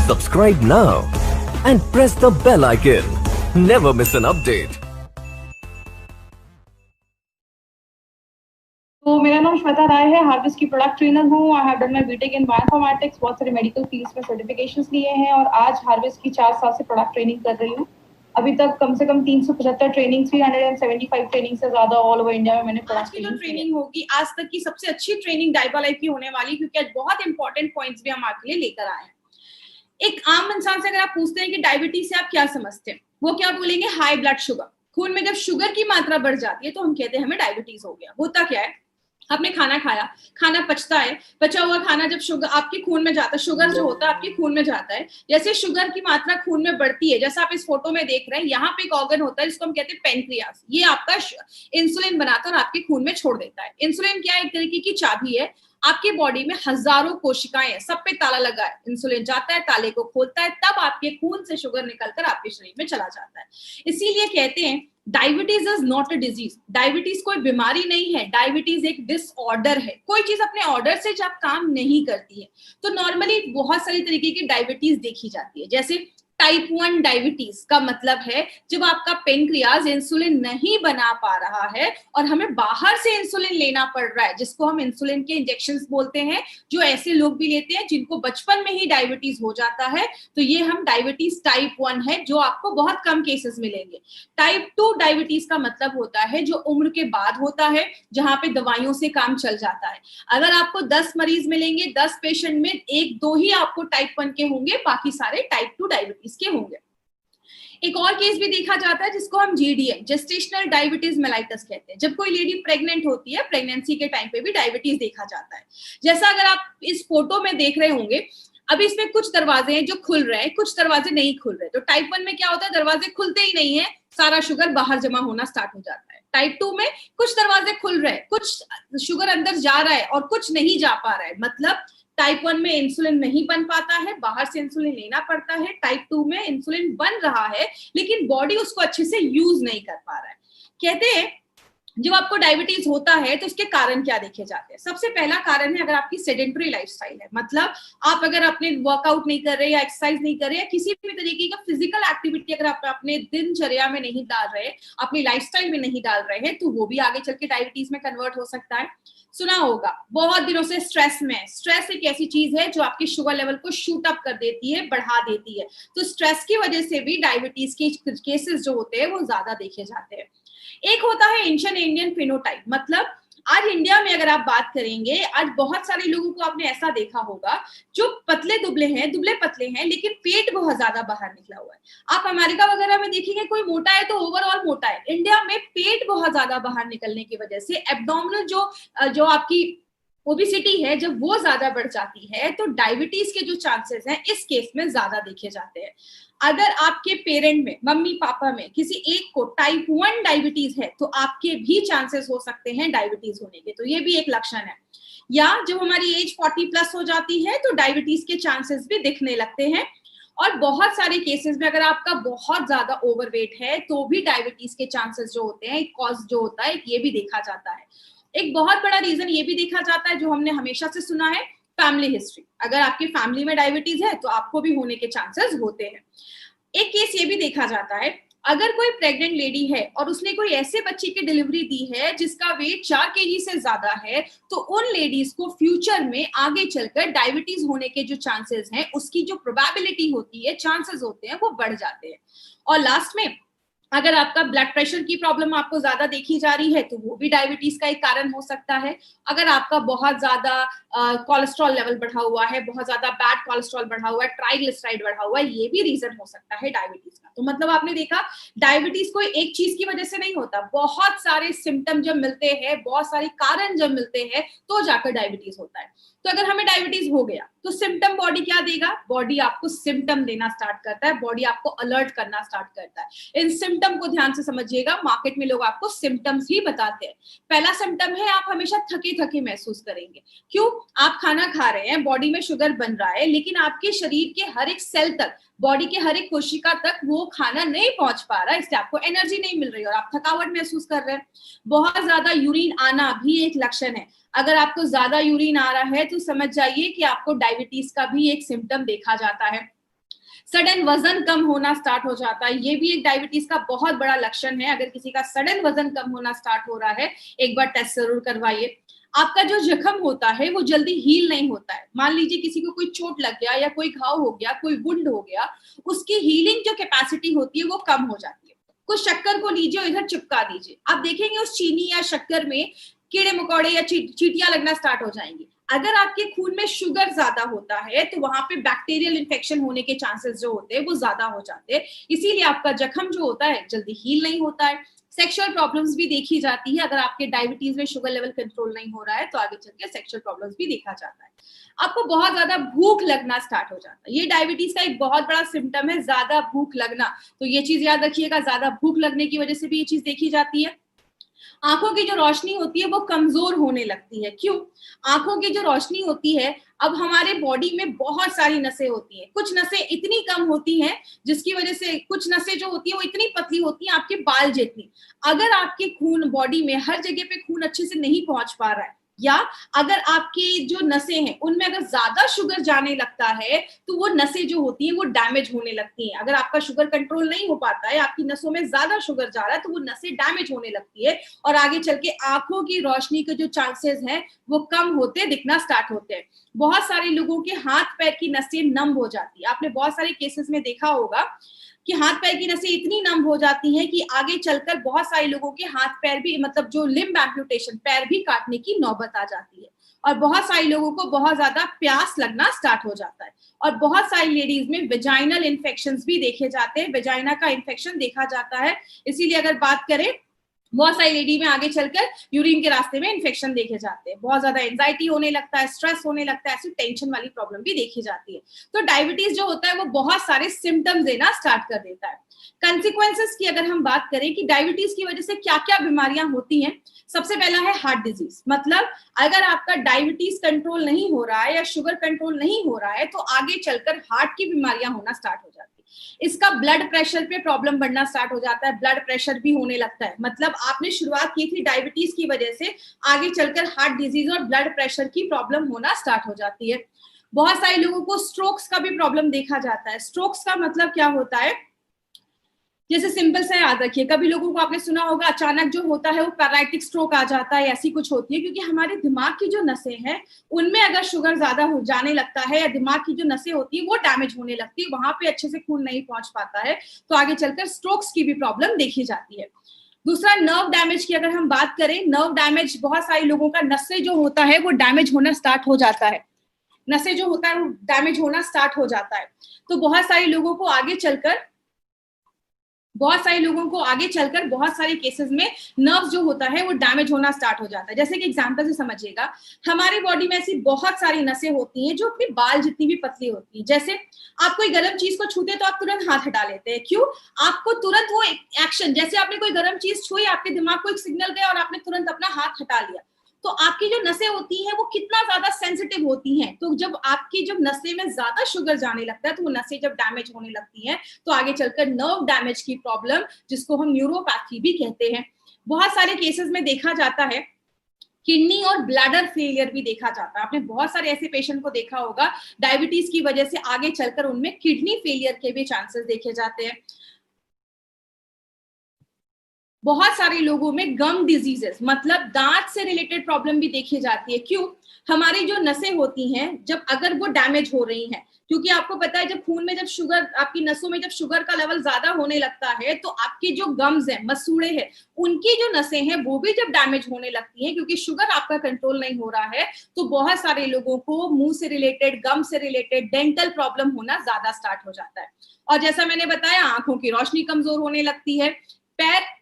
Subscribe now and press the bell icon. Never miss an update. तो मेरा नाम श्वेता राय है, हार्वेस्ट की प्रोडक्ट ट्रेनर हूँ। I have done my BTech in bioinformatics, बहुत सारे मेडिकल फील्ड्स में सर्टिफिकेशंस लिए हैं और आज हार्वेस्ट की 4 साल से प्रोडक्ट ट्रेनिंग कर रही हूँ। अभी तक कम से कम 375 ट्रेनिंग, 375 ट्रेनिंग से ज्यादा ऑल ओवर इंडिया में मैंने आज की जो ट्रेनिंग होगी आज तक की सबसे अच्छी ट्रेनिंग डाइबा लाइफ की होने वाली, क्योंकि आज बहुत इंपॉर्टेंट पॉइंट्स भी हम आपके लिए लेकर आए हैं। एक आम इंसान से अगर आप पूछते हैं कि डायबिटीज से आप क्या समझते हैं, वो क्या बोलेंगे? High blood sugar. खून में जब शुगर की मात्रा बढ़ जाती है तो हम कहते हैं हमें डायबिटीज हो गया। होता क्या है, आपने खाना खाया, खाना पचता है, पचा हुआ खाना जब शुगर आपके खून में जाता है, शुगर जो होता है आपके खून में जाता है, जैसे शुगर की मात्रा खून में बढ़ती है, जैसा आप इस फोटो में देख रहे हैं, यहाँ पे एक ऑर्गन होता है जिसको हम कहते हैं पेनक्रियास। ये आपका इंसुलिन बनाकर आपके खून में छोड़ देता है। इंसुलिन क्या है? एक तरीके की चाबी है। आपके बॉडी में हजारों कोशिकाएं हैं, सब पे ताला लगा है। इंसुलिन जाता है, ताले को खोलता है, तब आपके खून से शुगर निकलकर आपके शरीर में चला जाता है। इसीलिए कहते हैं diabetes is not a disease. Diabetes कोई बीमारी नहीं है, डायबिटीज एक डिसऑर्डर है। कोई चीज अपने ऑर्डर से जब काम नहीं करती है तो नॉर्मली बहुत सारी तरीके की डायबिटीज देखी जाती है। जैसे टाइप 1 डायबिटीज का मतलब है जब आपका पेनक्रियाज इंसुलिन नहीं बना पा रहा है और हमें बाहर से इंसुलिन लेना पड़ रहा है, जिसको हम इंसुलिन के इंजेक्शंस बोलते हैं, जो ऐसे लोग भी लेते हैं जिनको बचपन में ही डायबिटीज हो जाता है, तो ये हम डायबिटीज टाइप 1 है, जो आपको बहुत कम केसेस मिलेंगे। टाइप 2 डायबिटीज का मतलब होता है जो उम्र के बाद होता है, जहां पे दवाइयों से काम चल जाता है। अगर आपको 10 मरीज मिलेंगे, 10 पेशेंट में 1-2 ही आपको टाइप 1 के होंगे, बाकी सारे टाइप 2 डायबिटीज के होंगे। एक और केस भी देखा जाता है जिसको हम जीडीएम, जेस्टेशनल डायबिटीज मेलाइटस कहते हैं। जब कोई लेडी प्रेग्नेंट होती है, प्रेगनेंसी के टाइम पे भी डायबिटीज देखा जाता है। जैसा अगर आप इस फोटो में देख रहे होंगे, अभी इसमें कुछ दरवाजे हैं जो खुल रहे हैं, कुछ दरवाजे नहीं खुल रहे। तो टाइप 1 में क्या होता है? दरवाजे खुलते ही नहीं है, सारा शुगर बाहर जमा होना स्टार्ट हो जाता है। टाइप 2 में कुछ दरवाजे खुल रहे हैं, कुछ शुगर अंदर जा रहा है और कुछ नहीं जा पा रहा है। मतलब टाइप 1 में इंसुलिन नहीं बन पाता है, बाहर से इंसुलिन लेना पड़ता है। टाइप 2 में इंसुलिन बन रहा है लेकिन बॉडी उसको अच्छे से यूज नहीं कर पा रहा है। कहते हैं जब आपको डायबिटीज होता है तो इसके कारण क्या देखे जाते हैं? सबसे पहला कारण है अगर आपकी सेडेंटरी लाइफस्टाइल है, मतलब आप अगर अपने वर्कआउट नहीं कर रहे या एक्सरसाइज नहीं कर रहे या किसी भी तरीके का फिजिकल एक्टिविटी अगर आप अपने दिनचर्या में नहीं डाल रहे, अपनी लाइफस्टाइल में नहीं डाल रहे हैं, तो वो भी आगे चल के डायबिटीज में कन्वर्ट हो सकता है। सुना होगा बहुत दिनों से स्ट्रेस में, स्ट्रेस एक ऐसी चीज है जो आपके शुगर लेवल को शूट अप कर देती है, बढ़ा देती है। तो स्ट्रेस की वजह से भी डायबिटीज के केसेस जो होते हैं वो ज्यादा देखे जाते हैं। एक होता है एंशिएंट इंडियन फिनोटाइप, मतलब आज इंडिया में अगर आप बात करेंगे, आज बहुत सारे लोगों को आपने ऐसा देखा होगा जो पतले दुबले हैं, दुबले पतले हैं, लेकिन पेट बहुत ज्यादा बाहर निकला हुआ है। आप अमेरिका वगैरह में देखेंगे कोई मोटा है तो ओवरऑल मोटा है। इंडिया में पेट बहुत ज्यादा बाहर निकलने की वजह से एब्डोमिनल जो आपकी ओबेसिटी है, जब वो ज्यादा बढ़ जाती है तो डायबिटीज के जो चांसेस हैं इस केस में ज्यादा देखे जाते हैं। अगर आपके पेरेंट में, मम्मी पापा में किसी एक को टाइप 1 डायबिटीज है तो आपके भी चांसेस हो सकते हैं डायबिटीज होने के, तो ये भी एक लक्षण है। या जब हमारी एज 40+ हो जाती है तो डायबिटीज के चांसेस भी दिखने लगते हैं। और बहुत सारे केसेस में अगर आपका बहुत ज्यादा ओवरवेट है तो भी डायबिटीज के चांसेस जो होते हैं, कॉज जो होता है, ये भी देखा जाता है। एक बहुत बड़ा रीजन ये भी देखा जाता है जो हमने हमेशा से सुना है, फैमिली हिस्ट्री। अगर आपकी फैमिली में डायबिटीज है तो आपको भी होने के चांसेस होते हैं। एक केस ये भी देखा जाता है, अगर कोई प्रेग्नेंट लेडी है और उसने कोई ऐसे बच्चे की डिलीवरी दी है जिसका वेट 4 kg से ज्यादा है, तो उन लेडीज को फ्यूचर में आगे चलकर डायबिटीज होने के जो चांसेस हैं, उसकी जो प्रोबेबिलिटी होती है, चांसेस होते हैं, वो बढ़ जाते हैं। और लास्ट में अगर आपका ब्लड प्रेशर की प्रॉब्लम आपको ज्यादा देखी जा रही है तो वो भी डायबिटीज का एक कारण हो सकता है। अगर आपका बहुत ज्यादा कोलेस्ट्रॉल लेवल बढ़ा हुआ है, बहुत ज्यादा बैड कोलेस्ट्रॉल बढ़ा हुआ है, ट्राइग्लिसराइड बढ़ा हुआ है, ये भी रीजन हो सकता है डायबिटीज का। तो मतलब आपने देखा डायबिटीज कोई एक चीज की वजह से नहीं होता, बहुत सारे सिम्टम जब मिलते हैं, बहुत सारे कारण जब मिलते हैं तो जाकर डायबिटीज होता है। तो अगर हमें डायबिटीज हो गया तो सिम्टम बॉडी क्या देगा? बॉडी आपको सिम्टम देना स्टार्ट करता है, बॉडी आपको अलर्ट करना स्टार्ट करता है। इन सिम्टम को ध्यान से समझिएगा, मार्केट में लोग आपको सिम्टम्स ही बताते हैं। पहला सिम्टम है आप हमेशा थके थके महसूस करेंगे। क्यों? आप खाना खा रहे हैं, बॉडी में शुगर बन रहा है, लेकिन आपके शरीर के हर एक सेल तक, बॉडी के हर एक कोशिका तक वो खाना नहीं पहुंच पा रहा है, इसलिए आपको एनर्जी नहीं मिल रही और आप थकावट महसूस कर रहे हैं। बहुत ज्यादा यूरिन आना भी एक लक्षण है। अगर आपको ज्यादा यूरिन आ रहा है तो समझ जाइए कि आपको डायबिटीज का भी एक सिम्टम देखा जाता है। सडन वजन कम होना स्टार्ट हो जाता है, ये भी एक डायबिटीज का बहुत बड़ा लक्षण है। अगर किसी का सडन वजन कम होना स्टार्ट हो रहा है, एक बार टेस्ट जरूर करवाइए। आपका जो जख्म होता है वो जल्दी हील नहीं होता है। मान लीजिए किसी को कोई चोट लग गया या कोई घाव हो गया, कोई वुंड हो गया, उसकी हीलिंग जो कैपेसिटी होती है वो कम हो जाती है। कुछ शक्कर को लीजिए और इधर चिपका दीजिए, आप देखेंगे उस चीनी या शक्कर में कीड़े मकोड़े या चींटियां लगना स्टार्ट हो जाएंगी। अगर आपके खून में शुगर ज्यादा होता है तो वहां पे बैक्टीरियल इन्फेक्शन होने के चांसेस जो होते हैं वो ज्यादा हो जाते हैं, इसीलिए आपका जख्म जो होता है जल्दी हील नहीं होता है। सेक्सुअल प्रॉब्लम्स भी देखी जाती है, अगर आपके डायबिटीज में शुगर लेवल कंट्रोल नहीं हो रहा है तो आगे चल के सेक्सुअल प्रॉब्लम्स भी देखा जाता है। आपको बहुत ज्यादा भूख लगना स्टार्ट हो जाता है, ये डायबिटीज का एक बहुत बड़ा सिम्टम है, ज्यादा भूख लगना। तो ये चीज याद रखिएगा, ज्यादा भूख लगने की वजह से भी ये चीज देखी जाती है। आंखों की जो रोशनी होती है वो कमजोर होने लगती है। क्यों? आंखों की जो रोशनी होती है, अब हमारे बॉडी में बहुत सारी नसें होती हैं, कुछ नसें इतनी कम होती हैं जिसकी वजह से कुछ नसें जो होती है वो इतनी पतली होती हैं आपके बाल जितनी। अगर आपके खून बॉडी में हर जगह पे खून अच्छे से नहीं पहुंच पा रहा है, या अगर आपकी जो नसें हैं उनमें अगर ज्यादा शुगर जाने लगता है तो वो नसें जो होती हैं वो डैमेज होने लगती हैं। अगर आपका शुगर कंट्रोल नहीं हो पाता है, आपकी नसों में ज्यादा शुगर जा रहा है, तो वो नसें डैमेज होने लगती है और आगे चल के आंखों की रोशनी के जो चांसेस हैं वो कम होते दिखना स्टार्ट होते हैं। बहुत सारे लोगों के हाथ पैर की नसें नम हो जाती है, आपने बहुत सारे केसेस में देखा होगा कि हाथ पैर की नसें इतनी नम हो जाती हैं कि आगे चलकर बहुत सारे लोगों के हाथ पैर भी, मतलब जो लिम्ब एम्पुटेशन, पैर भी काटने की नौबत आ जाती है। और बहुत सारे लोगों को बहुत ज्यादा प्यास लगना स्टार्ट हो जाता है। और बहुत सारी लेडीज में वेजाइनल इन्फेक्शंस भी देखे जाते हैं, वेजाइना का इन्फेक्शन देखा जाता है। इसीलिए अगर बात करें, बहुत सारी लेडी में आगे चलकर यूरिन के रास्ते में इन्फेक्शन देखे जाते हैं, बहुत ज्यादा एंजाइटी होने लगता है, स्ट्रेस होने लगता है, ऐसी टेंशन वाली प्रॉब्लम भी देखी जाती है। तो डायबिटीज जो होता है वो बहुत सारे सिम्टम्स देना स्टार्ट कर देता है। कंसिक्वेंसेस की अगर हम बात करें कि डायबिटीज की वजह से क्या क्या बीमारियां होती हैं, सबसे पहला है हार्ट डिजीज। मतलब अगर आपका डायबिटीज कंट्रोल नहीं हो रहा है या शुगर कंट्रोल नहीं हो रहा है तो आगे चलकर हार्ट की बीमारियां होना स्टार्ट हो जाती है। इसका ब्लड प्रेशर पे प्रॉब्लम बढ़ना स्टार्ट हो जाता है, ब्लड प्रेशर भी होने लगता है। मतलब आपने शुरुआत की थी डायबिटीज की वजह से, आगे चलकर हार्ट डिजीज और ब्लड प्रेशर की प्रॉब्लम होना स्टार्ट हो जाती है। बहुत सारे लोगों को स्ट्रोक्स का भी प्रॉब्लम देखा जाता है। स्ट्रोक्स का मतलब क्या होता है, जैसे सिंपल सा याद रखिए, कभी लोगों को आपने सुना होगा अचानक जो होता है वो पैरालिटिक स्ट्रोक आ जाता है, ऐसी कुछ होती है, क्योंकि हमारे दिमाग की जो नसें हैं उनमें अगर शुगर ज्यादा हो जाने लगता है या दिमाग की जो नसें होती है वो डैमेज होने लगती है, वहां पे अच्छे से खून नहीं पहुंच पाता है, तो आगे चलकर स्ट्रोक्स की भी प्रॉब्लम देखी जाती है। दूसरा, नर्व डैमेज की अगर हम बात करें, नर्व डैमेज बहुत सारे लोगों का नसें जो होता है वो डैमेज होना स्टार्ट हो जाता है, नसें जो होता है वो डैमेज होना स्टार्ट हो जाता है। तो बहुत सारे लोगों को आगे चलकर बहुत सारे केसेस में नर्व्स जो होता है वो डैमेज होना स्टार्ट हो जाता है। जैसे कि एग्जांपल से समझिएगा, हमारी बॉडी में ऐसी बहुत सारी नसें होती हैं जो अपने बाल जितनी भी पतली होती हैं। जैसे आप कोई गर्म चीज को छूते तो आप तुरंत हाथ हटा लेते हैं, क्यों? आपको तुरंत वो एक्शन, जैसे आपने कोई गर्म चीज छुई, आपके दिमाग को एक सिग्नल गया और आपने तुरंत अपना हाथ हटा लिया। तो आपकी जो नसें होती हैं वो कितना ज्यादा सेंसिटिव होती हैं, तो जब आपकी जब नसें में ज्यादा शुगर जाने लगता है तो वो नसें जब डैमेज होने लगती हैं तो आगे चलकर नर्व डैमेज की प्रॉब्लम, जिसको हम न्यूरोपैथी भी कहते हैं, बहुत सारे केसेस में देखा जाता है। किडनी और ब्लैडर फेलियर भी देखा जाता है, आपने बहुत सारे ऐसे पेशेंट को देखा होगा डायबिटीज की वजह से आगे चलकर उनमें किडनी फेलियर के भी चांसेस देखे जाते हैं। बहुत सारे लोगों में गम डिजीजेस, मतलब दांत से रिलेटेड प्रॉब्लम भी देखी जाती है। क्यों? हमारी जो नसें होती हैं जब अगर वो डैमेज हो रही हैं, क्योंकि आपको पता है जब खून में जब शुगर, आपकी नसों में जब शुगर का लेवल ज्यादा होने लगता है तो आपकी जो गम्स हैं, मसूड़े हैं, उनकी जो नसें हैं वो भी जब डैमेज होने लगती हैं, क्योंकि शुगर आपका कंट्रोल नहीं हो रहा है, तो बहुत सारे लोगों को मुंह से रिलेटेड, गम से रिलेटेड डेंटल प्रॉब्लम होना ज्यादा स्टार्ट हो जाता है। और जैसा मैंने बताया, आंखों की रोशनी कमजोर होने लगती है। पैर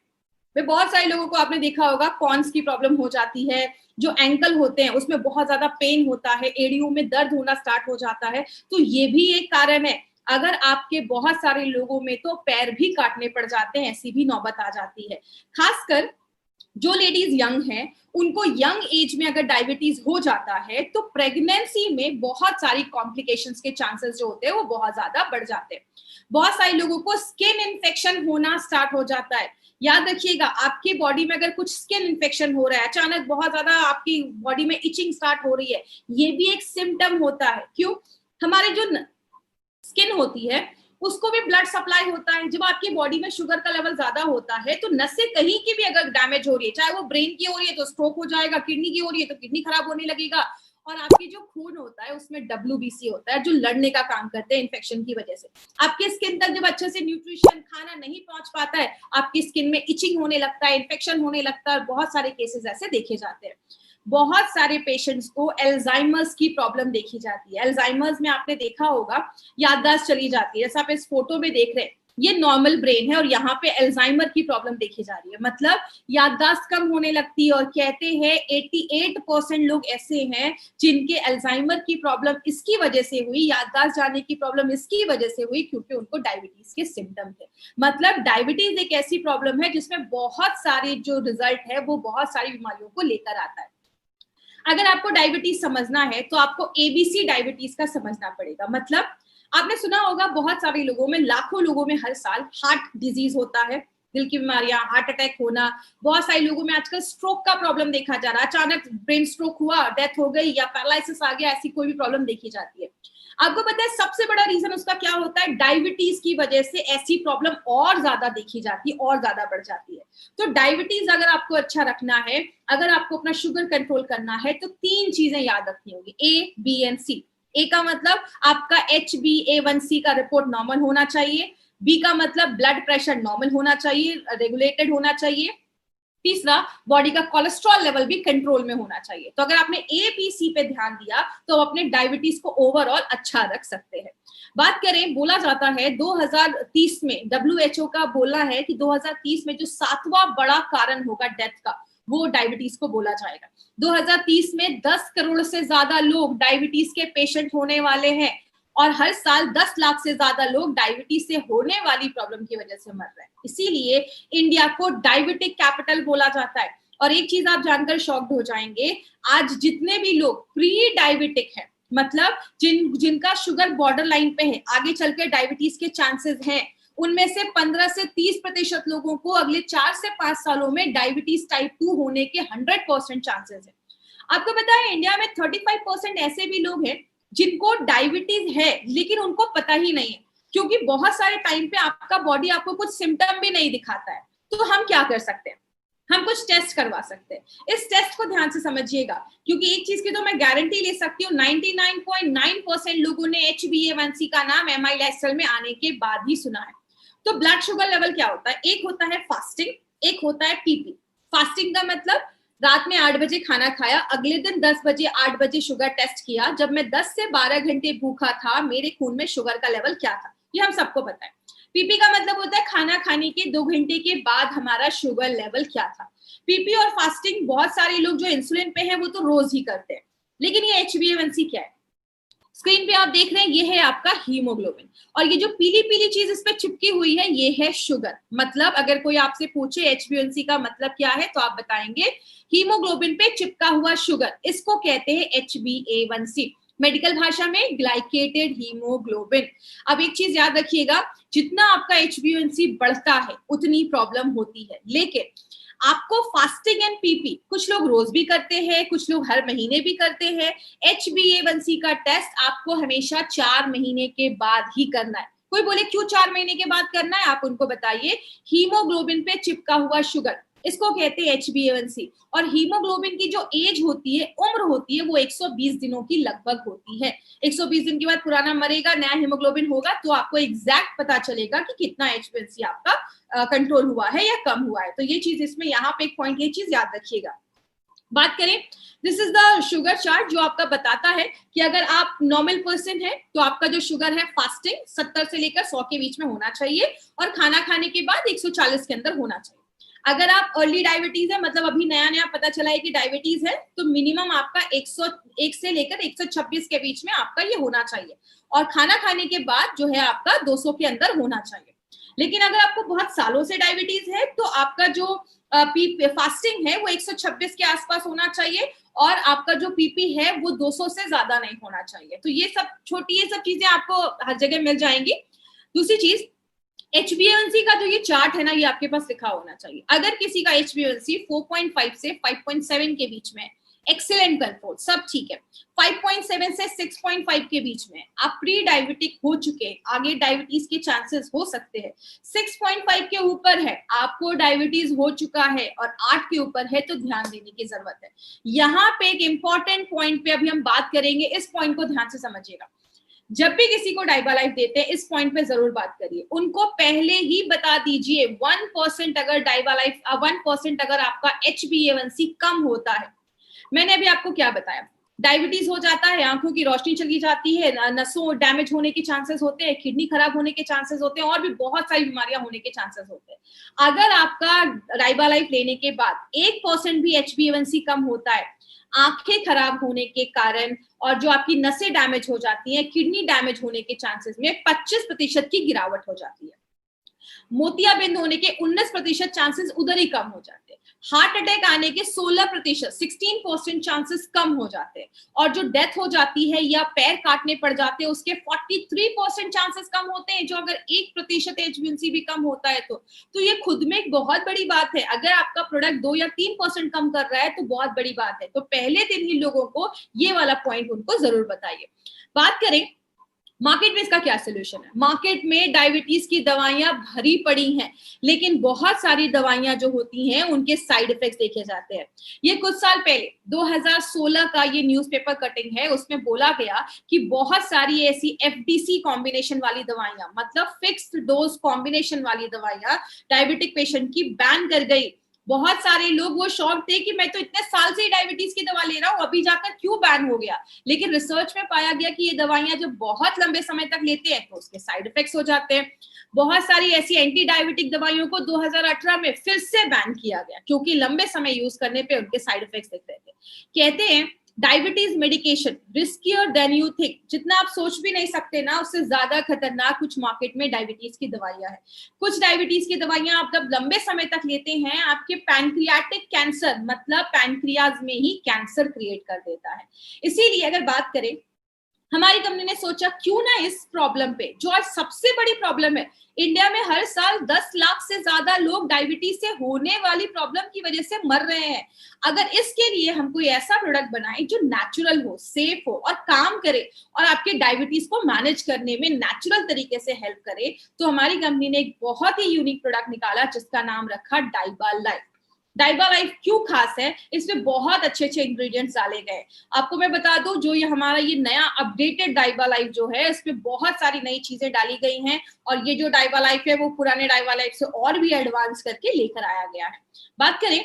में बहुत सारे लोगों को आपने देखा होगा कॉन्स की प्रॉब्लम हो जाती है, जो एंकल होते हैं उसमें बहुत ज्यादा पेन होता है, एड़ियों में दर्द होना स्टार्ट हो जाता है। तो ये भी एक कारण है। अगर आपके बहुत सारे लोगों में तो पैर भी काटने पड़ जाते हैं, ऐसी भी नौबत आ जाती है। खासकर जो लेडीज यंग हैं, उनको यंग एज में अगर डायबिटीज हो जाता है तो प्रेगनेंसी में बहुत सारी कॉम्प्लिकेशंस के चांसेस जो होते हैं वो बहुत ज्यादा बढ़ जाते हैं। बहुत सारे लोगों को स्किन इन्फेक्शन होना स्टार्ट हो जाता है। याद रखिएगा, आपकी बॉडी में अगर कुछ स्किन इन्फेक्शन हो रहा है, अचानक बहुत ज्यादा आपकी बॉडी में इचिंग स्टार्ट हो रही है, ये भी एक सिम्टम होता है। क्यों? हमारी जो स्किन होती है उसको भी ब्लड सप्लाई होता है। जब आपकी बॉडी में शुगर का लेवल ज्यादा होता है तो नसें कहीं की भी अगर डैमेज हो रही है, चाहे वो ब्रेन की हो रही है तो स्ट्रोक हो जाएगा, किडनी की हो रही है तो किडनी खराब होने लगेगा, और आपकी जो खून होता है उसमें WBC होता है जो लड़ने का काम करते हैं इन्फेक्शन की वजह से। आपके स्किन तक जब अच्छे से न्यूट्रिशन खाना नहीं पहुंच पाता है, आपकी स्किन में इचिंग होने लगता है, इन्फेक्शन होने लगता है, और बहुत सारे केसेस ऐसे देखे जाते हैं। बहुत सारे पेशेंट्स को एल्जाइमर्स की प्रॉब्लम देखी जाती है। एल्जाइमर्स में आपने देखा होगा याददाश्त चली जाती है, जैसा आप इस फोटो में देख रहे हैं, ये नॉर्मल ब्रेन है और यहाँ पे एल्जाइमर की प्रॉब्लम देखी जा रही है, मतलब याददाश्त कम होने लगती है। और कहते हैं 88% लोग ऐसे हैं जिनके एल्जाइमर की प्रॉब्लम इसकी वजह से हुई, याददाश्त जाने की प्रॉब्लम इसकी वजह से हुई क्योंकि उनको डायबिटीज के सिम्टम थे। मतलब डायबिटीज एक ऐसी प्रॉब्लम है जिसमें बहुत सारे जो रिजल्ट है वो बहुत सारी बीमारियों को लेकर आता है। अगर आपको डायबिटीज समझना है तो आपको ABC डायबिटीज का समझना पड़ेगा। मतलब आपने सुना होगा बहुत सारे लोगों में, लाखों लोगों में हर साल हार्ट डिजीज होता है, दिल की बीमारियां, हार्ट अटैक होना। बहुत सारे लोगों में आजकल स्ट्रोक का प्रॉब्लम देखा जा रहा है, अचानक ब्रेन स्ट्रोक हुआ, डेथ हो गई या पैरालिसिस आ गया, ऐसी कोई भी प्रॉब्लम देखी जाती है। आपको पता है सबसे बड़ा रीजन उसका क्या होता है? डायबिटीज की वजह से ऐसी प्रॉब्लम और ज्यादा देखी जाती है, और ज्यादा बढ़ जाती है। तो डायबिटीज अगर आपको अच्छा रखना है, अगर आपको अपना शुगर कंट्रोल करना है, तो 3 चीजें याद रखनी होगी, A, B and C। A का मतलब आपका HbA1c का रिपोर्ट नॉर्मल होना चाहिए, B का मतलब ब्लड प्रेशर नॉर्मल होना चाहिए, रेगुलेटेड होना चाहिए, तीसरा बॉडी का कोलेस्ट्रॉल लेवल भी कंट्रोल में होना चाहिए। तो अगर आपने ABC पे ध्यान दिया तो अपने डायबिटीज को ओवरऑल अच्छा रख सकते हैं। बात करें, बोला जाता है 2030 में WHO का बोला है कि 2030 में जो 7वां बड़ा कारण होगा डेथ का, वो डायबिटीज को बोला जाएगा। 2030 में 10 करोड़ से ज्यादा लोग डायबिटीज के पेशेंट होने वाले हैं और हर साल 10 लाख से ज्यादा लोग डायबिटीज से होने वाली प्रॉब्लम की वजह से मर रहे हैं। इसीलिए इंडिया को डायबिटिक कैपिटल बोला जाता है। और एक चीज आप जानकर शॉक्ड हो जाएंगे, आज जितने भी लोग प्री डायबिटिक हैं, मतलब जिनका शुगर बॉर्डर लाइन पे है, आगे चलकर डायबिटीज के चांसेस हैं, उनमें से 15 से 30% लोगों को अगले 4 से 5 सालों में डायबिटीज टाइप 2 होने के 100% चांसेस है। आपको पता है इंडिया में 35% ऐसे भी लोग हैं जिनको डायबिटीज है लेकिन उनको पता ही नहीं है, क्योंकि बहुत सारे टाइम पे आपका बॉडी आपको कुछ सिम्टम भी नहीं दिखाता है। तो हम क्या कर सकते हैं? हम कुछ टेस्ट करवा सकते हैं। इस टेस्ट को ध्यान से समझिएगा, क्योंकि एक चीज की तो मैं गारंटी ले सकती हूँ, 99.9% लोगों ने HbA1c का नाम MI लाइफस्टाइल में आने के बाद ही सुना है। तो ब्लड शुगर लेवल क्या होता है? एक होता है फास्टिंग, एक होता है PP। फास्टिंग का मतलब रात में 8 बजे खाना खाया, अगले दिन 10 बजे 8 बजे शुगर टेस्ट किया, जब मैं 10 से 12 घंटे भूखा था मेरे खून में शुगर का लेवल क्या था, ये हम सबको पता है। PP का मतलब होता है खाना खाने के 2 घंटे के बाद हमारा शुगर लेवल क्या था। PP और फास्टिंग बहुत सारे लोग जो इंसुलिन पे हैं वो तो रोज ही करते हैं, लेकिन ये HbA1c क्या है? स्क्रीन पे आप देख रहे हैं, ये है आपका हीमोग्लोबिन, और ये जो पीली पीली चीज इस पे चिपकी हुई है ये है शुगर। मतलब अगर कोई आपसे पूछे HbA1c का मतलब क्या है तो आप बताएंगे हीमोग्लोबिन पे चिपका हुआ शुगर, इसको कहते हैं HbA1c, मेडिकल भाषा में ग्लाइकेटेड हीमोग्लोबिन। अब एक चीज याद रखिएगा, जितना आपका HbA1c बढ़ता है उतनी प्रॉब्लम होती है, लेकिन आपको फास्टिंग एंड PP कुछ लोग रोज भी करते हैं, कुछ लोग हर महीने भी करते हैं। HbA1c का टेस्ट आपको हमेशा 4 महीने के बाद ही करना है। कोई बोले क्यों 4 महीने के बाद करना है, आप उनको बताइए। हीमोग्लोबिन पे चिपका हुआ शुगर, इसको कहते हैं HbA1c। और हीमोग्लोबिन की जो एज होती है, उम्र होती है, वो 120 दिनों की लगभग होती है। 120 दिन के बाद पुराना मरेगा, नया हीमोग्लोबिन होगा, तो आपको एग्जैक्ट पता चलेगा कि कितना HbA1c आपका कंट्रोल हुआ है या कम हुआ है। तो ये चीज इसमें यहाँ पे एक पॉइंट, ये चीज याद रखिएगा। बात करें, this is the sugar chart जो आपका बताता है कि अगर आप नॉर्मल पर्सन है तो आपका जो शुगर है फास्टिंग 70 से लेकर 100 के बीच में होना चाहिए, और खाना खाने के बाद 140 के अंदर होना चाहिए। अगर आप अर्ली डायबिटीज है, मतलब अभी नया नया पता चला है कि डायबिटीज है, तो मिनिमम आपका 101 से लेकर 126 के बीच में आपका ये होना चाहिए, और खाना खाने के बाद जो है आपका 200 के अंदर होना चाहिए। लेकिन अगर आपको बहुत सालों से डायबिटीज है तो आपका जो फास्टिंग है वो 126 के आसपास होना चाहिए, और आपका जो PP है वो 200 से ज्यादा नहीं होना चाहिए। तो ये सब छोटी, ये सब चीजें आपको हर जगह मिल जाएंगी। दूसरी चीज, HbA1c का जो ये चार्ट है ना, ये आपके पास लिखा होना चाहिए। अगर किसी का HbA1c 4.5 से 5.7 के बीच में, एक्सीलेंट कंट्रोल, सब ठीक है। 5.7 से 6.5 के बीच में आप प्री डायबिटिक हो चुके, आगे डायबिटीज के चांसेस हो सकते हैं। 6.5 के ऊपर है, आपको डायबिटीज हो चुका है, और 8 के ऊपर है तो ध्यान देने की जरूरत है। यहाँ पे एक इंपॉर्टेंट पॉइंट पे अभी हम बात करेंगे, इस पॉइंट को ध्यान से समझिएगा। जब भी किसी को डाइबालाइफ देते हैं, इस पॉइंट पे जरूर बात करिए, उनको पहले ही बता दीजिए 1% अगर डाइबालाइफ 1% अगर आपका HbA1c कम होता है, मैंने अभी आपको क्या बताया, डायबिटीज हो जाता है, आंखों की रोशनी चली जाती है, नसों डैमेज होने के चांसेस होते हैं, किडनी खराब होने के चांसेस होते हैं, और भी बहुत सारी बीमारियां होने के चांसेस होते हैं। अगर आपका डाइबालाइफ लेने के बाद 1% भी HbA1c कम होता है, आंखें खराब होने के कारण और जो आपकी नसें डैमेज हो जाती हैं, किडनी डैमेज होने के चांसेस में 25% की गिरावट हो जाती है। मोतियाबिंद होने के 19% चांसेस उधर ही कम हो जाते हैं। हार्ट अटैक आने के 16%, 16% चांसेस कम हो जाते हैं, और जो डेथ हो जाती है या पैर काटने पड़ जाते हैं उसके 43% चांसेस कम होते हैं, जो अगर 1% HbA1c भी कम होता है तो ये खुद में एक बहुत बड़ी बात है। अगर आपका प्रोडक्ट 2 या 3% कम कर रहा है तो बहुत बड़ी बात है। तो पहले दिन ही लोगों को ये वाला पॉइंट उनको जरूर बताइए। बात करें मार्केट में इसका क्या सोल्यूशन है। मार्केट में डायबिटीज की दवाइयां भरी पड़ी हैं, लेकिन बहुत सारी दवाइयां जो होती हैं उनके साइड इफेक्ट्स देखे जाते हैं। ये कुछ साल पहले 2016 का ये न्यूज़पेपर कटिंग है, उसमें बोला गया कि बहुत सारी ऐसी FDC कॉम्बिनेशन वाली दवाइयां, मतलब फिक्स्ड डोज कॉम्बिनेशन वाली दवाइयां डायबिटिक पेशेंट की बैन कर गई। बहुत सारे लोग वो शॉक थे कि मैं तो इतने साल से ही डायबिटीज की दवा ले रहा हूँ, अभी जाकर क्यों बैन हो गया। लेकिन रिसर्च में पाया गया कि ये दवाइयां जब बहुत लंबे समय तक लेते हैं तो उसके साइड इफेक्ट्स हो जाते हैं। बहुत सारी ऐसी एंटी डायबिटिक दवाइयों को 2018 में फिर से बैन किया गया, क्योंकि लंबे समय यूज करने पे उनके साइड इफेक्ट्स दिख रहे थे। कहते हैं diabetes medication riskier than you think, जितना आप सोच भी नहीं सकते ना, उससे ज्यादा खतरनाक कुछ मार्केट में डायबिटीज की दवाइयां हैं। कुछ डायबिटीज की दवाइयां आप जब लंबे समय तक लेते हैं, आपके पैनक्रियाटिक कैंसर, मतलब पैनक्रियाज में ही कैंसर क्रिएट कर देता है। इसीलिए अगर बात करें, हमारी कंपनी ने सोचा क्यों ना इस प्रॉब्लम पे, जो आज सबसे बड़ी प्रॉब्लम है, इंडिया में हर साल 10 लाख से ज्यादा लोग डायबिटीज से होने वाली प्रॉब्लम की वजह से मर रहे हैं। अगर इसके लिए हम कोई ऐसा प्रोडक्ट बनाए जो नेचुरल हो, सेफ हो और काम करे और आपके डायबिटीज को मैनेज करने में नेचुरल तरीके से हेल्प करे, तो हमारी कंपनी ने एक बहुत ही यूनिक प्रोडक्ट निकाला जिसका नाम रखा डाइबालाइफ। डाइबालाइफ क्यों खास है, इसमें बहुत अच्छे इंग्रेडिएंट्स डाले गए। आपको मैं बता दूं, जो ये हमारा ये नया अपडेटेड डाइबालाइफ जो है, इसमें बहुत सारी नई चीजें डाली गई हैं, और ये जो डाइबालाइफ है वो पुराने डाइबालाइफ से और भी एडवांस करके लेकर आया गया है। बात करें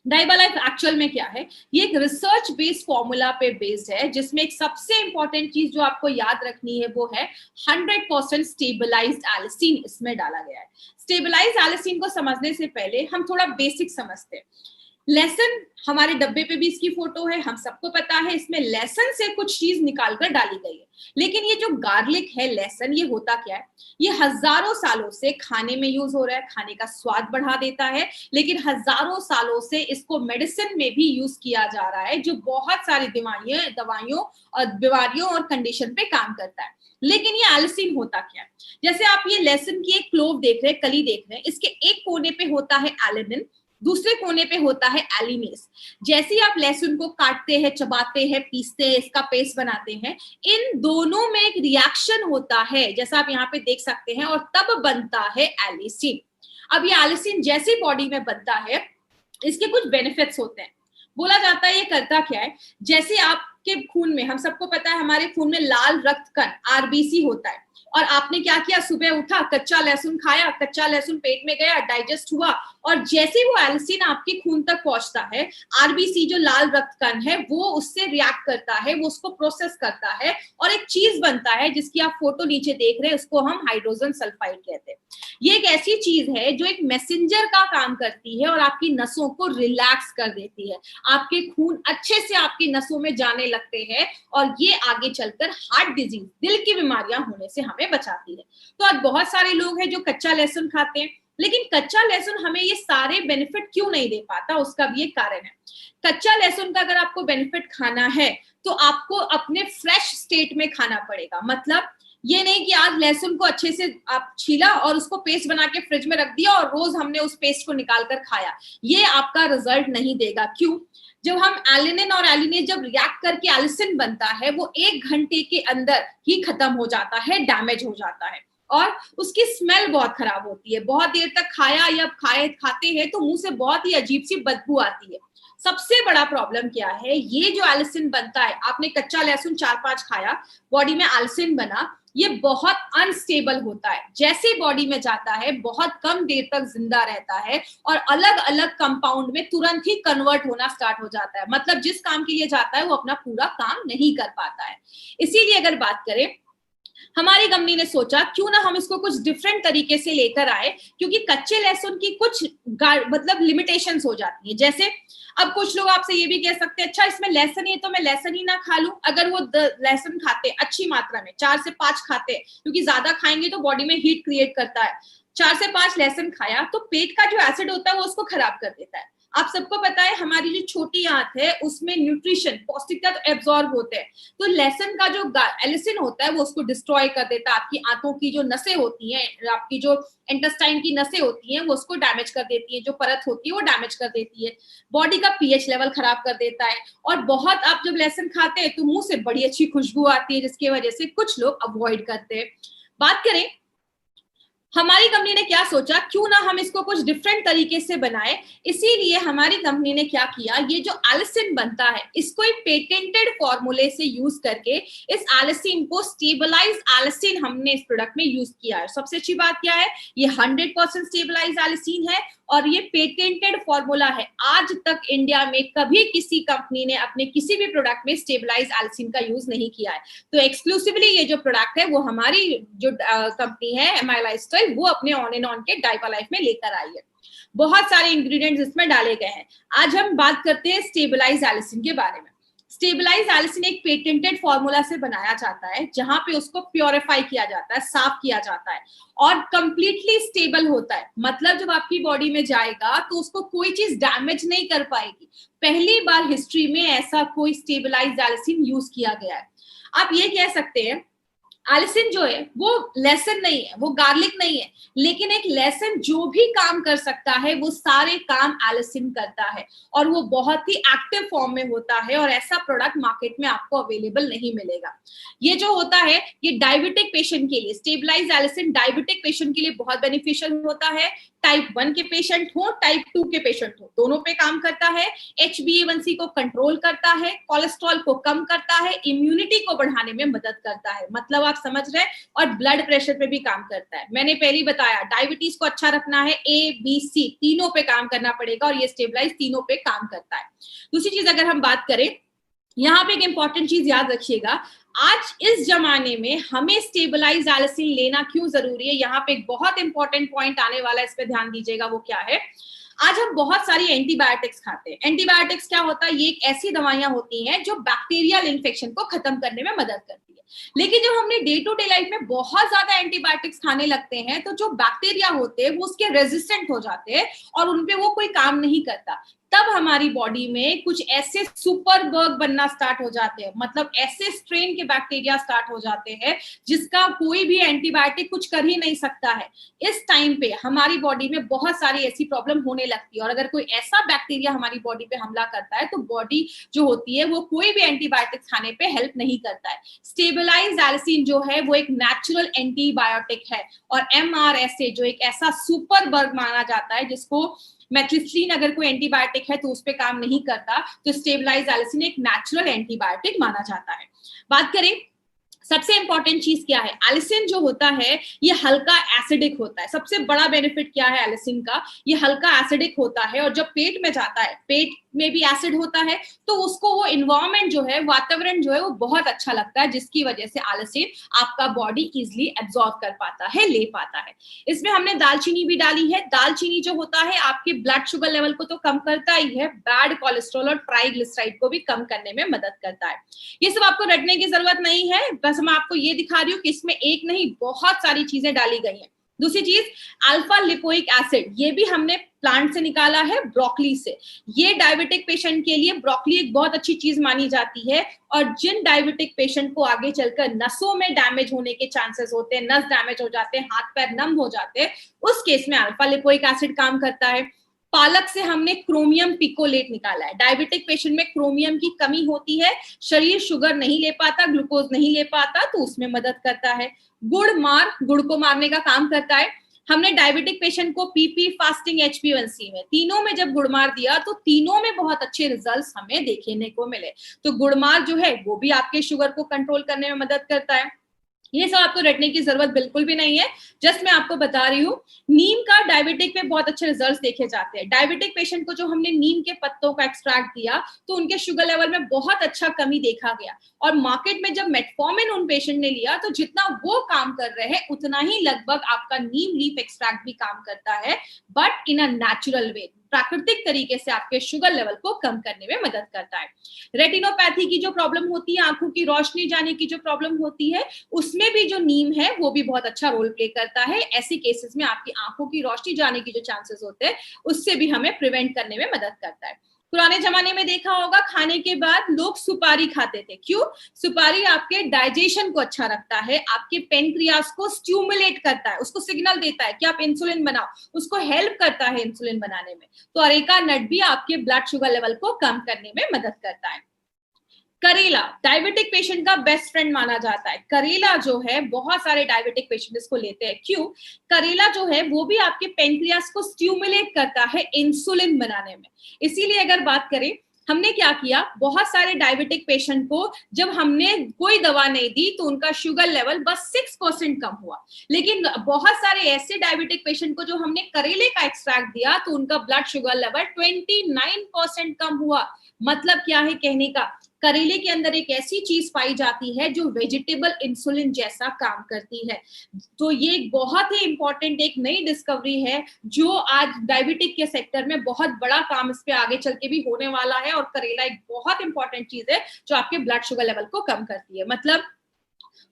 डाइबालाइफ एक्चुअल में क्या है, ये एक रिसर्च बेस्ड फॉर्मूला पे बेस्ड है, जिसमें एक सबसे इंपॉर्टेंट चीज जो आपको याद रखनी है वो है 100% स्टेबलाइज्ड एलिसिन इसमें डाला गया है। स्टेबलाइज्ड एलिसिन को समझने से पहले हम थोड़ा बेसिक समझते हैं। लहसुन, हमारे डब्बे पे भी इसकी फोटो है, हम सबको पता है इसमें लहसुन से कुछ चीज निकालकर डाली गई है। लेकिन ये जो गार्लिक है, लहसुन, ये होता क्या है, ये हजारों सालों से खाने में यूज हो रहा है, खाने का स्वाद बढ़ा देता है, लेकिन हजारों सालों से इसको मेडिसिन में भी यूज किया जा रहा है, जो बहुत सारी दवाइयों और बीमारियों और कंडीशन पे काम करता है। लेकिन ये एलिसिन होता क्या है, जैसे आप ये लहसुन की एक क्लोव देख रहे हैं, कली देख रहे हैं, इसके एक कोने पे होता है एलिनिन, दूसरे कोने पे होता है एलिनेस। जैसे ही आप लहसुन को काटते हैं, चबाते हैं, पीसते हैं, इसका पेस्ट बनाते हैं, इन दोनों में एक रिएक्शन होता है, जैसा आप यहाँ पे देख सकते हैं, और तब बनता है एलिसिन। अब ये एलिसिन जैसे बॉडी में बनता है, इसके कुछ बेनिफिट्स होते हैं। बोला जाता है ये करता क्या है, जैसे आपके खून में, हम सबको पता है हमारे खून में लाल रक्त कण RBC होता है, और आपने क्या किया, सुबह उठा, कच्चा लहसुन खाया, कच्चा लहसुन पेट में गया, डाइजेस्ट हुआ, और जैसे वो एलिसिन आपके खून तक पहुंचता है, RBC जो लाल रक्त कण है वो उससे रिएक्ट करता है, वो उसको प्रोसेस करता है, और एक चीज बनता है जिसकी आप फोटो नीचे देख रहे हैं, उसको हम हाइड्रोजन सल्फाइड कहते हैं। ये एक ऐसी चीज है जो एक मैसेंजर का काम करती है और आपकी नसों को रिलैक्स कर देती है, आपके खून अच्छे से आपकी नसों में जाने लगते हैं, और ये आगे चलकर हार्ट डिजीज, दिल की बीमारियां होने से हमें बचाती है। तो आज बहुत सारे लोग हैं जो कच्चा लहसुन खाते हैं, लेकिन कच्चा लहसुन हमें ये सारे बेनिफिट क्यों नहीं दे पाता, उसका भी एक कारण है। कच्चा लहसुन का अगर आपको बेनिफिट खाना है तो आपको अपने फ्रेश स्टेट में खाना पड़ेगा। मतलब ये नहीं कि आज लहसुन को अच्छे से आप छीला और उसको पेस्ट बना के फ्रिज में रख दिया और रोज हमने उस पेस्ट को निकाल कर खाया, ये आपका रिजल्ट नहीं देगा। क्यों? जब हम एलिनिन और एलिनेज जब रिएक्ट करके एलिसिन बनता है, वो 1 घंटे के अंदर ही खत्म हो जाता है, डैमेज हो जाता है और उसकी स्मेल बहुत खराब होती है। बहुत देर तक खाया या खाते हैं तो मुंह से बहुत ही अजीब सी बदबू आती है। सबसे बड़ा प्रॉब्लम क्या है, ये जो एलिसिन बनता है, आपने कच्चा लहसुन 4-5 खाया, बॉडी में एलिसिन बना, ये बहुत अनस्टेबल होता है। जैसे बॉडी में जाता है बहुत कम देर तक जिंदा रहता है और अलग अलग कंपाउंड में तुरंत ही कन्वर्ट होना स्टार्ट हो जाता है। मतलब जिस काम के लिए जाता है वो अपना पूरा काम नहीं कर पाता है। इसीलिए अगर बात करें, हमारी कंपनी ने सोचा क्यों ना हम इसको कुछ डिफरेंट तरीके से लेकर आए, क्योंकि कच्चे लहसुन की कुछ मतलब लिमिटेशंस हो जाती है। जैसे अब कुछ लोग आपसे ये भी कह सकते हैं, अच्छा इसमें लहसुन ही है तो मैं लहसुन ही ना खा लूं। अगर वो लहसुन खाते अच्छी मात्रा में 4 से 5 खाते, क्योंकि ज्यादा खाएंगे तो बॉडी में हीट क्रिएट करता है, 4 से 5 लहसुन खाया तो पेट का जो एसिड होता है वो उसको खराब कर देता है। आप सबको पता है हमारी जो छोटी आंत है उसमें न्यूट्रिशन, पौष्टिक तत्व एब्जॉर्ब होते हैं, तो लहसुन का जो एलिसिन होता है वो उसको डिस्ट्रॉय कर देता है। आपकी आंतों की जो नसें होती हैं, आपकी जो इंटेस्टाइन की नसें होती हैं वो उसको डैमेज कर देती है, जो परत होती है वो डैमेज कर देती है, बॉडी का पीएच लेवल खराब कर देता है। और बहुत आप जब लहसुन खाते हैं तो मुंह से बड़ी अच्छी खुशबू आती है, जिसकी वजह से कुछ लोग अवॉइड करते हैं। बात करें हमारी कंपनी ने क्या सोचा, क्यों ना हम इसको कुछ डिफरेंट तरीके से बनाए। इसीलिए हमारी कंपनी ने क्या किया, ये जो एलिसिन बनता है इसको एक पेटेंटेड फॉर्मूले से यूज करके इस एलिसिन को स्टेबलाइज एलिसिन हमने इस प्रोडक्ट में यूज किया है। सबसे अच्छी बात क्या है, ये 100% स्टेबलाइज एलिसिन है और ये पेटेंटेड फॉर्मूला है। आज तक इंडिया में कभी किसी कंपनी ने अपने किसी भी प्रोडक्ट में स्टेबलाइज एलिसिन का यूज नहीं किया है। तो एक्सक्लूसिवली ये जो प्रोडक्ट है वो हमारी जो कंपनी है एमआई लाइफस्टाइल, वो अपने ऑन एंड ऑन के डाइवा लाइफ में लेकर आई है। बहुत सारे इंग्रेडिएंट्स इसमें डाले गए हैं। आज हम बात करते हैं स्टेबलाइज एलिसिन के बारे में। स्टेबलाइज एलिसिन एक पेटेंटेड फॉर्मूला से बनाया जाता है, जहां पे उसको प्योरीफाई किया जाता है, साफ किया जाता है और कंप्लीटली स्टेबल होता है। मतलब जब आपकी बॉडी में जाएगा तो उसको कोई चीज डैमेज नहीं कर पाएगी। पहली बार हिस्ट्री में ऐसा कोई स्टेबलाइज एलिसिन यूज किया गया है। आप ये कह सकते हैं एलिसिन जो है वो लहसुन नहीं है, वो गार्लिक नहीं है, लेकिन एक लहसुन जो भी काम कर सकता है वो सारे काम एलिसिन करता है और वो बहुत ही एक्टिव फॉर्म में होता है और ऐसा प्रोडक्ट मार्केट में आपको अवेलेबल नहीं मिलेगा। ये जो होता है ये डायबिटिक पेशेंट के लिए, स्टेबलाइज एलिसिन डायबिटिक पेशेंट के लिए बहुत बेनिफिशियल होता है। टाइप 1 के पेशेंट हो, टाइप 2 के पेशेंट हो, दोनों पे काम करता है। HbA1c को कंट्रोल करता है, कोलेस्ट्रॉल को कम करता है, इम्यूनिटी को बढ़ाने में मदद करता है, मतलब आप समझ रहे हैं, और ब्लड प्रेशर पे भी काम करता है। मैंने पहले ही बताया डायबिटीज को अच्छा रखना है, ABC तीनों पे काम करना पड़ेगा और ये स्टेबलाइज तीनों पे काम करता है। दूसरी चीज अगर हम बात करें, यहाँ पे एक इंपॉर्टेंट चीज याद रखिएगा, आज इस जमाने में हमें स्टेबलाइज एलिसिन लेना क्यों जरूरी है। यहाँ पे एक बहुत इंपॉर्टेंट पॉइंट आने वाला है, इस पे ध्यान दीजिएगा। वो क्या है, आज हम बहुत सारी एंटीबायोटिक्स खाते हैं। एंटीबायोटिक्स क्या होता है, ये एक ऐसी दवाइयां होती हैं जो बैक्टीरियल इन्फेक्शन को खत्म करने में मदद करती है। लेकिन जब हमने डे टू डे लाइफ में बहुत ज्यादा एंटीबायोटिक्स खाने लगते हैं तो जो बैक्टीरिया होते हैं वो उसके रेजिस्टेंट हो जाते हैं और उनपे वो कोई काम नहीं करता। तब हमारी बॉडी में कुछ ऐसे सुपर बग बनना स्टार्ट हो जाते हैं, मतलब ऐसे स्ट्रेन के बैक्टीरिया स्टार्ट हो जाते हैं जिसका कोई भी एंटीबायोटिक कुछ कर ही नहीं सकता है। इस टाइम पे हमारी बॉडी में बहुत सारी ऐसी प्रॉब्लम होने लगती है और अगर कोई ऐसा बैक्टीरिया हमारी बॉडी पे हमला करता है तो बॉडी जो होती है वो कोई भी एंटीबायोटिक खाने पे हेल्प नहीं करता है। स्टेबलाइज एलिसिन जो है वो एक नेचुरल एंटीबायोटिक है और MRSA जो एक ऐसा सुपर बग माना जाता है जिसको मेथिओनिन अगर कोई एंटीबायोटिक है तो उस पे काम नहीं करता, तो स्टेबलाइज एलिसिन एक नेचुरल एंटीबायोटिक माना जाता है। बात करें सबसे इंपॉर्टेंट चीज क्या है, एलिसिन जो होता है ये हल्का एसिडिक होता है। सबसे बड़ा बेनिफिट क्या है एलिसिन का, ये हल्का एसिडिक होता है और जब पेट में जाता है, पेट में भी एसिड होता है तो उसको वो इन्वायरमेंट जो है, वातावरण जो है वो बहुत अच्छा लगता है, जिसकी वजह से एलिसिन आपका बॉडी इजिली एब्जॉर्ब कर पाता है, ले पाता है। इसमें हमने दालचीनी भी डाली है। दालचीनी जो होता है आपके ब्लड शुगर लेवल को तो कम करता ही है, बैड कोलेस्ट्रॉल और ट्राइग्लिसराइड को भी कम करने में मदद करता है। ये सब आपको रटने की जरूरत नहीं है, बस मैं आपको ये दिखा रही हूँ कि इसमें एक नहीं बहुत सारी चीजें डाली गई हैं। दूसरी चीज अल्फा लिपोइक एसिड, ये भी हमने प्लांट से निकाला है, ब्रोकली से। ये डायबिटिक पेशेंट के लिए ब्रोकली एक बहुत अच्छी चीज मानी जाती है और जिन डायबिटिक पेशेंट को आगे चलकर नसों में डैमेज होने के चांसेस होते हैं, नस डैमेज हो जाते हैं, हाथ पैर नम हो जाते हैं, उस केस में अल्फा लिपोइक एसिड काम करता है। पालक से हमने क्रोमियम पिकोलेट निकाला है। डायबिटिक पेशेंट में क्रोमियम की कमी होती है, शरीर शुगर नहीं ले पाता, ग्लूकोज नहीं ले पाता, तो उसमें मदद करता है। गुड़ को मारने का काम करता है। हमने डायबिटिक पेशेंट को पीपी, फास्टिंग, HbA1c में तीनों में जब गुड़मार दिया तो तीनों में बहुत अच्छे रिजल्ट्स हमें देखने को मिले। तो गुड़मार जो है वो भी आपके शुगर को कंट्रोल करने में मदद करता है। ये सब आपको रटने की जरूरत बिल्कुल भी नहीं है, जस्ट मैं आपको बता रही हूँ। नीम का डायबिटिक में बहुत अच्छे रिजल्ट्स देखे जाते हैं। डायबिटिक पेशेंट को जो हमने नीम के पत्तों का एक्सट्रैक्ट दिया तो उनके शुगर लेवल में बहुत अच्छा कमी देखा गया। और मार्केट में जब मेटफॉर्मिन उन पेशेंट ने लिया तो जितना वो काम कर रहे हैं उतना ही लगभग आपका नीम लीफ एक्सट्रैक्ट भी काम करता है, but in a natural way, प्राकृतिक तरीके से आपके शुगर लेवल को कम करने में मदद करता है। रेटिनोपैथी की जो प्रॉब्लम होती है, आंखों की रोशनी जाने की जो प्रॉब्लम होती है, उसमें भी जो नीम है वो भी बहुत अच्छा रोल प्ले करता है। ऐसी केसेस में आपकी आंखों की रोशनी जाने की जो चांसेस होते हैं उससे भी हमें प्रिवेंट करने में मदद करता है। पुराने जमाने में देखा होगा खाने के बाद लोग सुपारी खाते थे। क्यों? सुपारी आपके डाइजेशन को अच्छा रखता है, आपके पेनक्रियास को स्टिमुलेट करता है, उसको सिग्नल देता है कि आप इंसुलिन बनाओ, उसको हेल्प करता है इंसुलिन बनाने में। तो अरेका नट भी आपके ब्लड शुगर लेवल को कम करने में मदद करता है। करेला डायबिटिक पेशेंट का बेस्ट फ्रेंड माना जाता है। करेला जो है बहुत सारे डायबिटिक पेशेंट इसको लेते हैं। क्यों? करेला जो है वो भी आपके पेनक्रियास को स्टिमुलेट करता है इंसुलिन बनाने में। इसीलिए अगर बात करें, हमने क्या किया, बहुत सारे डायबिटिक पेशेंट को जब हमने कोई दवा नहीं दी तो उनका शुगर लेवल बस 6% कम हुआ। लेकिन बहुत सारे ऐसे डायबिटिक पेशेंट को जो हमने करेले का एक्सट्रैक्ट दिया तो उनका ब्लड शुगर लेवल 29% कम हुआ। मतलब क्या है कहने का, करेले के अंदर एक ऐसी चीज पाई जाती है जो वेजिटेबल इंसुलिन जैसा काम करती है। तो ये एक बहुत ही इंपॉर्टेंट एक नई डिस्कवरी है जो आज डायबिटिक के सेक्टर में बहुत बड़ा काम इस पे आगे चल के भी होने वाला है। और करेला एक बहुत इंपॉर्टेंट चीज है जो आपके ब्लड शुगर लेवल को कम करती है। मतलब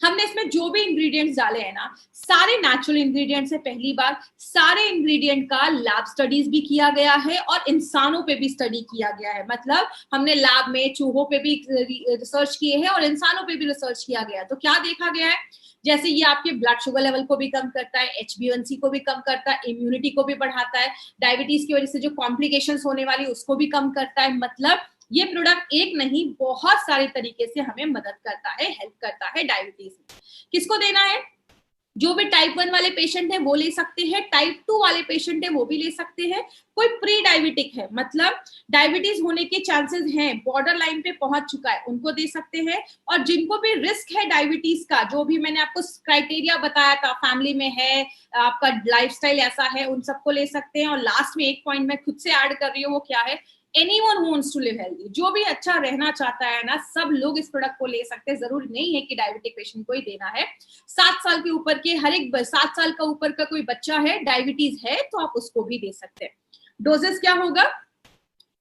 हमने इसमें जो भी इंग्रेडिएंट्स डाले हैं ना, सारे नेचुरल इंग्रेडिएंट्स है। पहली बार सारे इंग्रेडिएंट का लैब स्टडीज भी किया गया है और इंसानों पे भी स्टडी किया गया है। मतलब हमने लैब में चूहों पे भी रिसर्च किए हैं और इंसानों पे भी रिसर्च किया गया है। तो क्या देखा गया है, जैसे ये आपके ब्लड शुगर लेवल को भी कम करता है, HbA1c को भी कम करता है, इम्यूनिटी को भी बढ़ाता है, डायबिटीज की वजह से जो कॉम्प्लिकेशंस होने वाली उसको भी कम करता है। मतलब ये प्रोडक्ट एक नहीं बहुत सारे तरीके से हमें मदद करता है, हेल्प करता है डायबिटीज में। किसको देना है? जो भी टाइप 1 वाले पेशेंट है वो ले सकते हैं, टाइप 2 वाले पेशेंट है वो भी ले सकते हैं, कोई प्री डायबिटिक है मतलब डायबिटीज होने के चांसेस हैं, बॉर्डर लाइन पे पहुंच चुका है, उनको दे सकते हैं। और जिनको भी रिस्क है डायबिटीज का, जो भी मैंने आपको क्राइटेरिया बताया था, फैमिली में है, आपका लाइफस्टाइल ऐसा है, उन सबको ले सकते हैं। और लास्ट में एक पॉइंट मैं खुद से ऐड कर रही हूँ, वो क्या है, anyone who wants to live healthy, जो भी अच्छा रहना चाहता है ना, सब लोग इस प्रोडक्ट को ले सकते हैं। जरूरी नहीं है कि डायबिटिक पेशेंट को ही देना है। 7 साल के ऊपर के हर एक 7 साल का ऊपर का कोई बच्चा है, डायबिटीज है, तो आप उसको भी दे सकते हैं। डोजेस क्या होगा,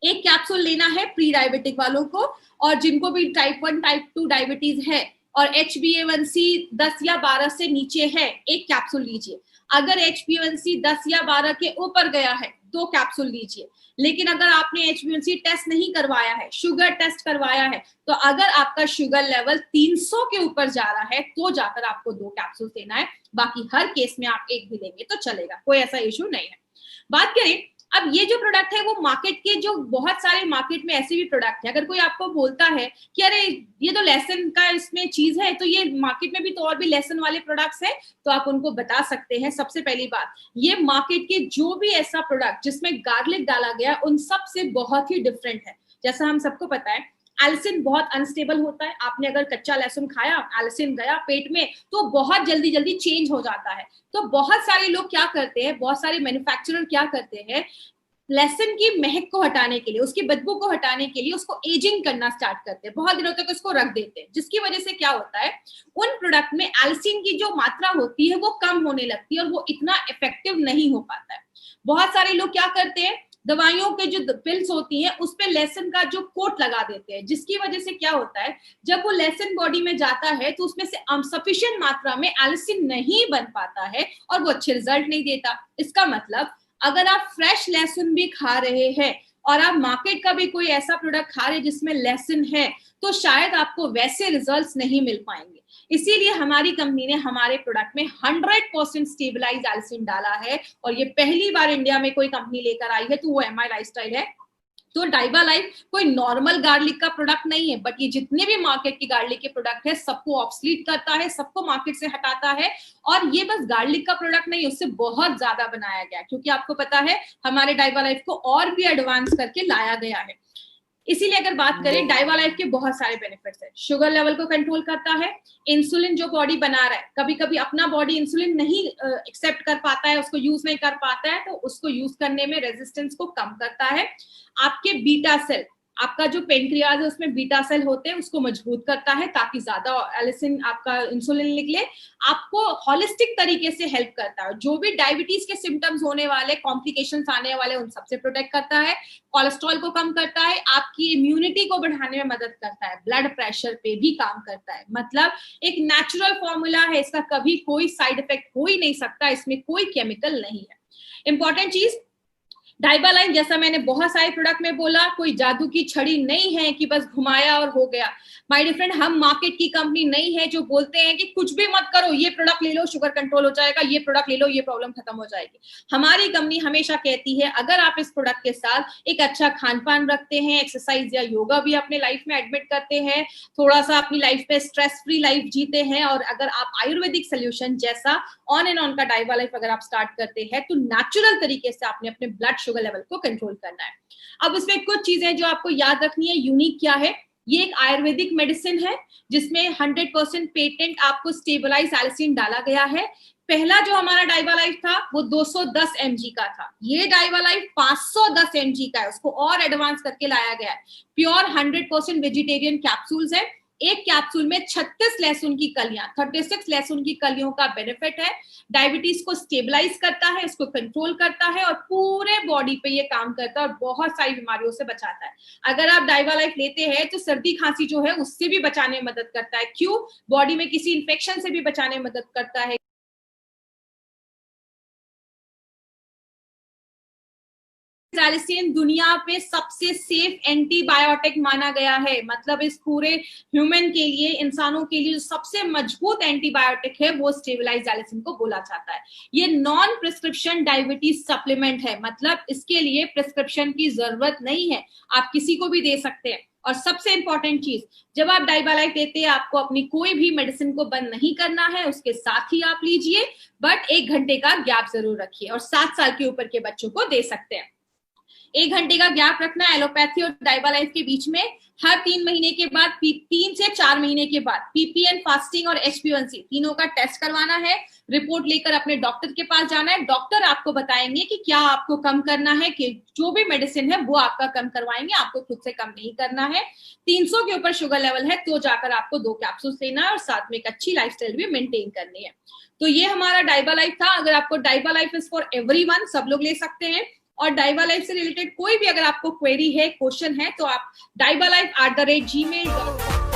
एक कैप्सूल लेना है प्री डायबिटिक वालों को, और जिनको भी टाइप 1 टाइप 2 डायबिटीज है और HbA1c 10 या 12 से नीचे है, एक कैप्सूल लीजिए। अगर HbA1c 10 या 12 के ऊपर गया है 2 कैप्सूल लीजिए। लेकिन अगर आपने HbA1c टेस्ट नहीं करवाया है, शुगर टेस्ट करवाया है, तो अगर आपका शुगर लेवल 300 के ऊपर जा रहा है तो जाकर आपको 2 कैप्सूल देना है। बाकी हर केस में आप एक भी लेंगे तो चलेगा, कोई ऐसा इश्यू नहीं है। बात करें अब ये जो प्रोडक्ट है वो मार्केट के जो बहुत सारे मार्केट में ऐसे भी प्रोडक्ट है, अगर कोई आपको बोलता है कि अरे ये तो लेसन का इसमें चीज है, तो ये मार्केट में भी तो और भी लेसन वाले प्रोडक्ट्स हैं, तो आप उनको बता सकते हैं। सबसे पहली बात, ये मार्केट के जो भी ऐसा प्रोडक्ट जिसमें गार्लिक डाला गया उन सब से बहुत ही डिफरेंट है। जैसा हम सबको पता है एल्सिन बहुत अनस्टेबल होता है। आपने अगर कच्चा लहसुन खाया, एल्सिन गया पेट में तो बहुत जल्दी जल्दी चेंज हो जाता है। तो बहुत सारे लोग क्या करते हैं, बहुत सारे मैन्युफैक्चरर क्या करते हैं, लहसुन की महक को हटाने के लिए, उसकी बदबू को हटाने के लिए उसको एजिंग करना स्टार्ट करते हैं, बहुत दिनों तक उसको रख देते हैं, जिसकी वजह से क्या होता है, उन प्रोडक्ट में एल्सिन की जो मात्रा होती है वो कम होने लगती है और वो इतना इफेक्टिव नहीं हो पाता है। बहुत सारे लोग क्या करते हैं, दवाइयों के जो पिल्स होती हैं उस पे लहसुन का जो कोट लगा देते हैं, जिसकी वजह से क्या होता है, जब वो लहसुन बॉडी में जाता है तो उसमें से सफिशिएंट मात्रा में एल्सिन नहीं बन पाता है और वो अच्छे रिजल्ट नहीं देता। इसका मतलब अगर आप फ्रेश लहसुन भी खा रहे हैं और आप मार्केट का भी कोई ऐसा प्रोडक्ट खा रहे हैं जिसमें लहसुन है, तो शायद आपको वैसे रिजल्ट्स नहीं मिल पाएंगे। इसीलिए हमारी कंपनी ने हमारे प्रोडक्ट में 100% स्टेबलाइज एल्सिन डाला है, और ये पहली बार इंडिया में कोई कंपनी लेकर आई है, तो वो MI लाइफस्टाइल है। तो डाइबा लाइफ कोई नॉर्मल गार्लिक का प्रोडक्ट नहीं है, बट ये जितने भी मार्केट की गार्लिक के प्रोडक्ट है सबको ऑब्सलीट करता है, सबको मार्केट से हटाता है। और ये बस गार्लिक का प्रोडक्ट नहीं, उससे बहुत ज्यादा बनाया गया, क्योंकि आपको पता है हमारे डाइबा लाइफ को और भी एडवांस करके लाया गया है। इसीलिए अगर बात करें, डाइबा लाइफ के बहुत सारे बेनिफिट्स है। शुगर लेवल को कंट्रोल करता है, इंसुलिन जो बॉडी बना रहा है, कभी कभी अपना बॉडी इंसुलिन नहीं एक्सेप्ट कर पाता है, उसको यूज नहीं कर पाता है, तो उसको यूज करने में रेजिस्टेंस को कम करता है। आपके बीटा सेल, आपका जो पेनक्रियाज है उसमें बीटा सेल होते हैं, उसको मजबूत करता है ताकि ज्यादा एलिसिन आपका इंसुलिन निकले। आपको हॉलिस्टिक तरीके से हेल्प करता है, जो भी डायबिटीज के सिम्टम्स होने वाले, कॉम्प्लिकेशंस आने वाले, उन सबसे प्रोटेक्ट करता है। कोलेस्ट्रॉल को कम करता है, आपकी इम्यूनिटी को बढ़ाने में मदद करता है, ब्लड प्रेशर पे भी काम करता है। मतलब एक नेचुरल फॉर्मूला है, इसका कभी कोई साइड इफेक्ट हो ही नहीं सकता, इसमें कोई केमिकल नहीं है। इंपॉर्टेंट चीज, डाइबा लाइफ जैसा मैंने बहुत सारे प्रोडक्ट में बोला, कोई जादू की छड़ी नहीं है कि बस घुमाया और हो गया। माय डियर फ्रेंड, हम मार्केट की कंपनी नहीं है जो बोलते हैं कि कुछ भी मत करो, ये प्रोडक्ट ले लो शुगर कंट्रोल हो जाएगा, ये प्रोडक्ट ले लो ये प्रॉब्लम खत्म हो जाएगी। हमारी कंपनी हमेशा कहती है अगर आप इस प्रोडक्ट के साथ एक अच्छा खान पान रखते हैं, एक्सरसाइज या योगा भी अपने लाइफ में एडमिट करते हैं, थोड़ा सा अपनी लाइफ पे स्ट्रेस फ्री लाइफ जीते हैं, और अगर आप आयुर्वेदिक सोल्यूशन जैसा ऑन एंड ऑन का डाइबा लाइफ अगर आप स्टार्ट करते हैं, तो नेचुरल तरीके से आपने अपने ब्लड शुगर लेवल को कंट्रोल करना है। अब इसमें कुछ चीजें जो आपको याद रखनी है, यूनिक क्या है, ये एक आयुर्वेदिक मेडिसिन है जिसमें 100% पेटेंट आपको स्टेबलाइज एल्सिन डाला गया है। पहला जो हमारा डाइबा लाइफ था वो 210 mg का था, ये डाइबा लाइफ 510 mg का है, उसको और एडवांस करके लाया गया है। प्योर 100% वेजिटेरियन कैप्सूल्स है, एक कैप्सूल में 36 लहसुन की कलियां, 36 लहसुन की कलियों का बेनिफिट है। डायबिटीज को स्टेबलाइज करता है, उसको कंट्रोल करता है, और पूरे बॉडी पे ये काम करता है और बहुत सारी बीमारियों से बचाता है। अगर आप डाइबा लाइफ लेते हैं तो सर्दी खांसी जो है उससे भी बचाने में मदद करता है। क्यों? बॉडी में किसी इंफेक्शन से भी बचाने में मदद करता है। एलिसिन दुनिया पे सबसे सेफ एंटीबायोटिक माना गया है, मतलब इस पूरे ह्यूमन के लिए, इंसानों के लिए जो सबसे मजबूत एंटीबायोटिक है वो स्टेबलाइज एलिसिन को बोला जाता है। ये नॉन प्रिस्क्रिप्शन डायबिटीज सप्लीमेंट है, मतलब इसके लिए प्रिस्क्रिप्शन की जरूरत नहीं है, आप किसी को भी दे सकते हैं। और सबसे इंपॉर्टेंट चीज, जब आप डाइबा लाइफ लेते हैं आपको अपनी कोई भी मेडिसिन को बंद नहीं करना है, उसके साथ ही आप लीजिए, बट 1 घंटे का गैप जरूर रखिए, और 7 साल के ऊपर के बच्चों को दे सकते हैं। 1 घंटे का गैप रखना है एलोपैथी और डाइबा लाइफ के बीच में। हर 3 महीने के बाद, 3 से 4 महीने के बाद पीपीएन फास्टिंग और HbA1c तीनों का टेस्ट करवाना है। रिपोर्ट लेकर अपने डॉक्टर के पास जाना है, डॉक्टर आपको बताएंगे कि क्या आपको कम करना है, कि जो भी मेडिसिन है वो आपका कम करवाएंगे, आपको खुद से कम नहीं करना है। 300 के ऊपर शुगर लेवल है तो जाकर आपको 2 कैप्सूल लेना है, और साथ में एक अच्छी लाइफस्टाइल भी मेंटेन करनी है। तो ये हमारा डाइबा लाइफ था। अगर आपको डाइबा लाइफ इज फॉर एवरीवन, सब लोग ले सकते हैं। और डाइबा लाइफ से रिलेटेड कोई भी अगर आपको क्वेरी है, क्वेश्चन है, तो आप daibalif@gmail.com